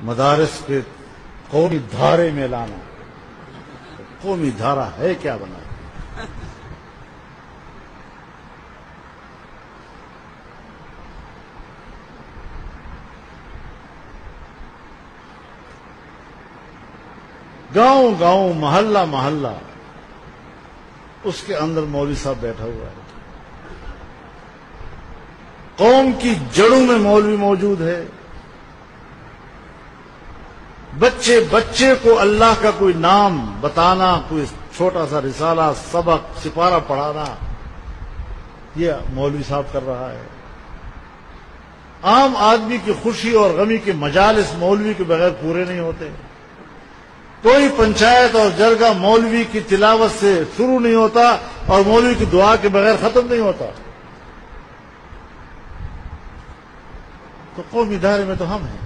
مدارس کے قومی دھارے میں لانا. قومی دھارا ہے کیا بنا؟ گاؤں گاؤں محلہ محلہ اس کے اندر مولوی صاحب بیٹھا ہوا ہے. قوم کی جڑوں میں مولوی موجود ہے. بچے بچے کو اللہ کا کوئی نام بتانا، کوئی چھوٹا سا رسالہ، سبق، سپارہ پڑھانا، یہ مولوی صاحب کر رہا ہے. عام آدمی کی خوشی اور غمی کے مجالس مولوی کے بغیر پورے نہیں ہوتے. کوئی پنچایت اور جرگہ مولوی کی تلاوت سے شروع نہیں ہوتا اور مولوی کی دعا کے بغیر ختم نہیں ہوتا. تو قومی دھارے میں تو ہم ہیں.